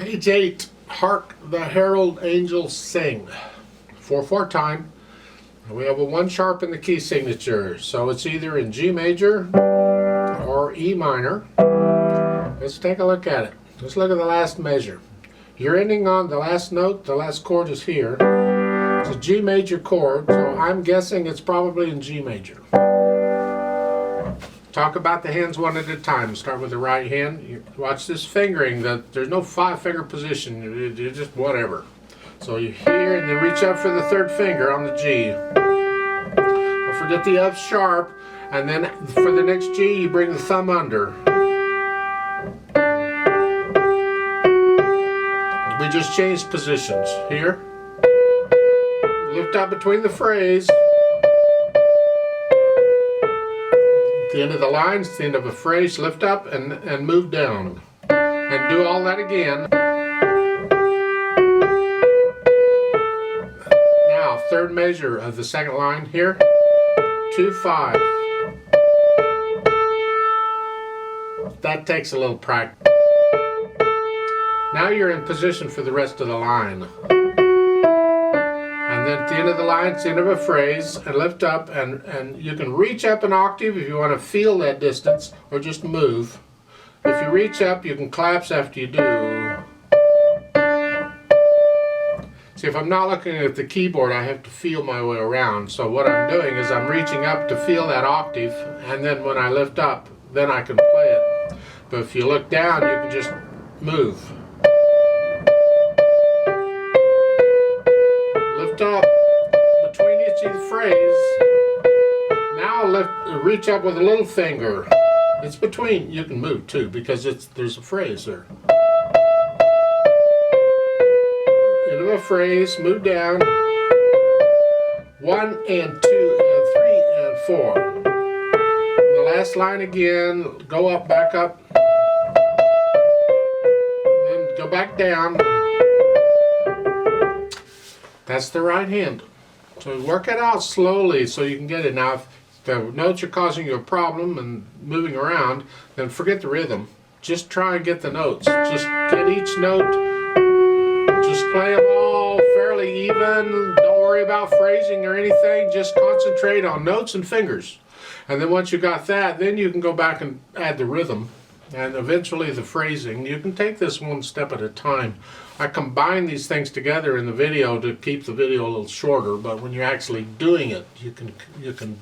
Page 8, Hark, the Herald Angels Sing. 4/4 time. We have a 1 sharp in the key signature, so it's either in G major or E minor. Let's take a look at it. Let's look at the last measure. You're ending on the last note, the last chord is here. It's a G major chord, so I'm guessing it's probably in G major. Talk about the hands one at a time. Start with the right hand. You watch this fingering. There's no 5-finger position. You're just whatever. So you here and then reach up for the 3rd finger on the G. Don't forget the F sharp. And then for the next G, you bring the thumb under. We just changed positions. Here. Lift up between the phrase. The end of the line, it's the end of a phrase, lift up and move down. And do all that again. Now, 3rd measure of the 2nd line here, 2/5. That takes a little practice. Now you're in position for the rest of the line. And then at the end of the line, it's the end of a phrase, and lift up, and you can reach up an octave if you want to feel that distance, or just move. If you reach up, you can collapse after you do. See, if I'm not looking at the keyboard, I have to feel my way around. So what I'm doing is I'm reaching up to feel that octave, and then when I lift up, then I can play it. But if you look down, you can just move. Lift up between each of the phrase. Now reach up with a little finger. It's between. You can move too because there's a phrase there. End of a phrase. Move down. 1 and 2 and 3 and 4. The last line again. Go up, back up, and then go back down. That's the right hand. So work it out slowly so you can get it. Now, if the notes are causing you a problem and moving around, then forget the rhythm. Just try and get the notes. Just get each note. Just play them all fairly even. Don't worry about phrasing or anything. Just concentrate on notes and fingers. And then once you got that, then you can go back and add the rhythm. And eventually the phrasing. You can take this one step at a time. I combine these things together in the video to keep the video a little shorter, but when you're actually doing it, you can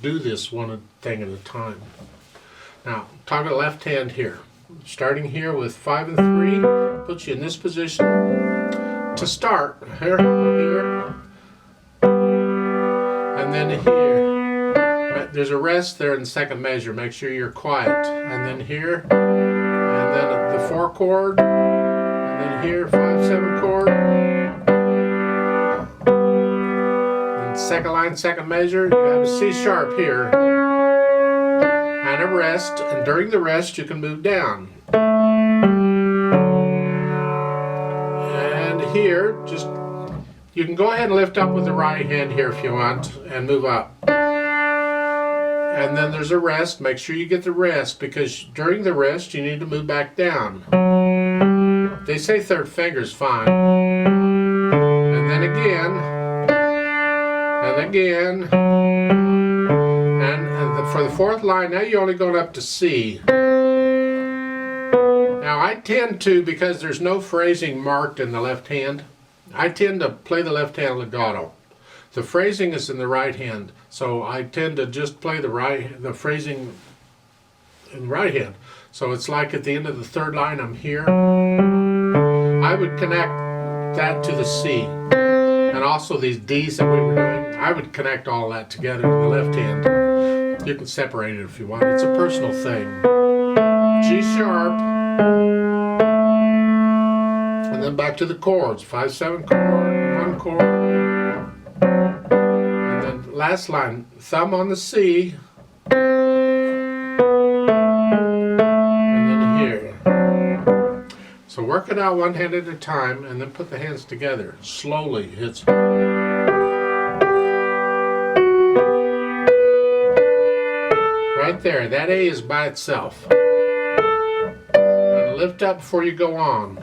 do this one thing at a time. Now, talk about left hand here. Starting here with 5 and 3, puts you in this position. To start, here, and then here. There's a rest there in the 2nd measure. Make sure you're quiet. And then here. And then the 4 chord, and then here 5/7 chord, and 2nd line, 2nd measure. You have a C sharp here, and a rest. And during the rest, you can move down. And here, you can go ahead and lift up with the right hand here if you want, and move up. And then there's a rest. Make sure you get the rest because during the rest you need to move back down. They say 3rd finger's fine. And then again. And again. And for the 4th line, now you're only going up to C. Now I tend to, because there's no phrasing marked in the left hand, I tend to play the left hand legato. The phrasing is in the right hand, so I tend to just play the phrasing in the right hand. So it's like at the end of the 3rd line, I'm here. I would connect that to the C, and also these D's that we were doing. I would connect all that together in the left hand. You can separate it if you want. It's a personal thing. G sharp, and then back to the chords. 5/7 chord, 1 chord. Last line, thumb on the C, and then here. So work it out one hand at a time, and then put the hands together. Slowly, it's right there. That A is by itself. And lift up before you go on.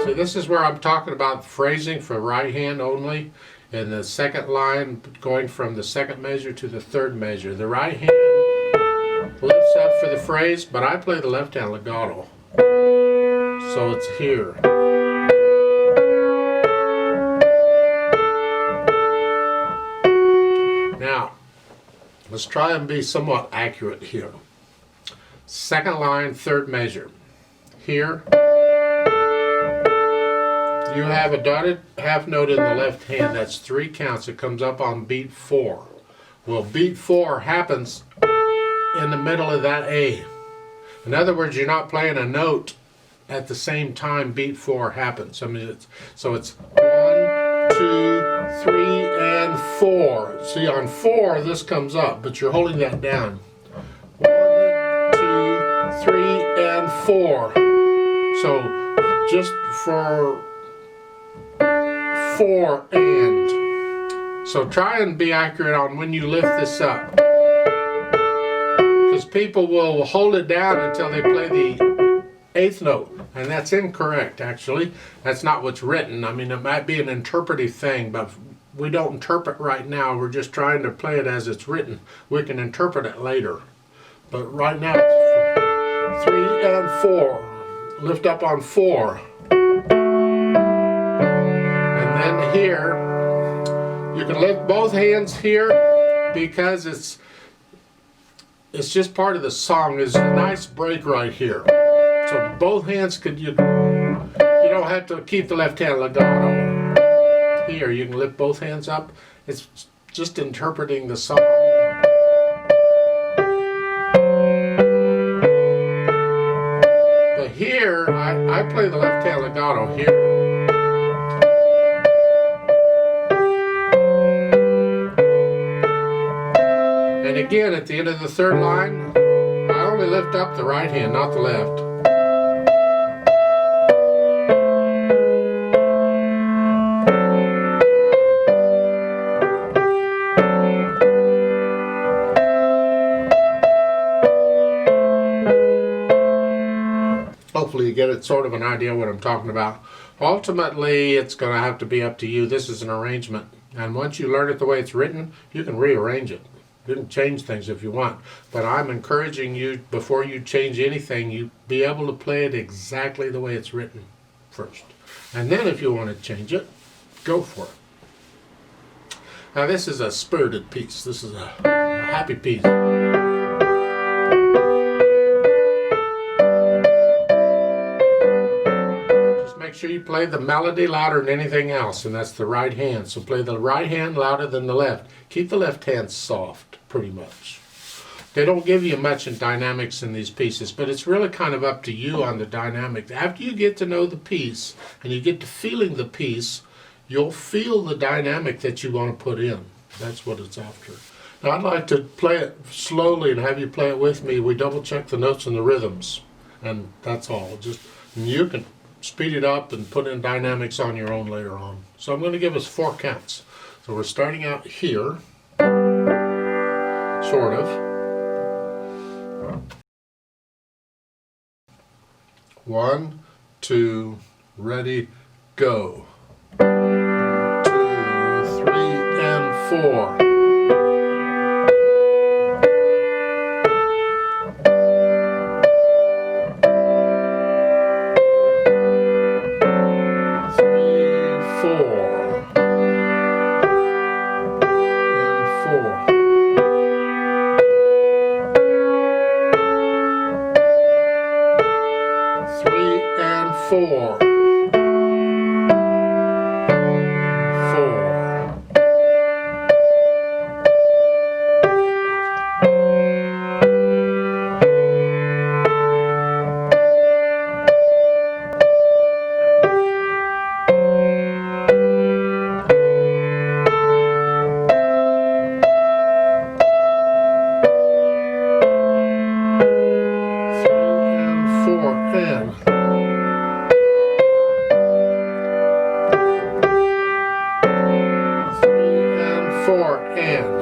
See, this is where I'm talking about phrasing for right hand only. In the second line, going from the second measure to the third measure. The right hand lifts up for the phrase, but I play the left hand legato. So it's here. Now, let's try and be somewhat accurate here. Second line, third measure. Here, you have a dotted half note in the left hand. That's 3 counts. It comes up on beat 4. Well, beat 4 happens in the middle of that A. In other words, you're not playing a note at the same time beat 4 happens. I mean, so it's 1, 2, 3, and 4. See, on 4, this comes up, but you're holding that down. 1, 2, 3, and 4. So just for 4 and. So try and be accurate on when you lift this up. Because people will hold it down until they play the 8th note. And that's incorrect, actually. That's not what's written. I mean, it might be an interpretive thing, but we don't interpret right now. We're just trying to play it as it's written. We can interpret it later. But right now, it's 3 and 4. Lift up on 4. And then here, you can lift both hands here because it's just part of the song. There's a nice break right here. So both hands could, you don't have to keep the left hand legato. Here, you can lift both hands up. It's just interpreting the song. But here, I play the left hand legato here. And again, at the end of the third line, I only lift up the right hand, not the left. Hopefully you get sort of an idea what I'm talking about. Ultimately, it's going to have to be up to you. This is an arrangement. And once you learn it the way it's written, you can rearrange it. You can change things if you want. But I'm encouraging you, before you change anything, you be able to play it exactly the way it's written first. And then if you want to change it, go for it. Now this is a spirited piece. This is a happy piece. Make sure you play the melody louder than anything else, and that's the right hand. So play the right hand louder than the left. Keep the left hand soft, pretty much. They don't give you much in dynamics in these pieces, but it's really kind of up to you on the dynamics. After you get to know the piece, and you get to feeling the piece, you'll feel the dynamic that you want to put in. That's what it's after. Now I'd like to play it slowly and have you play it with me. We double check the notes and the rhythms, and that's all. And you can speed it up and put in dynamics on your own later on. So I'm going to give us 4 counts. So we're starting out here, sort of. 1, 2, ready, go. 2, 3, and 4. 4. 4. And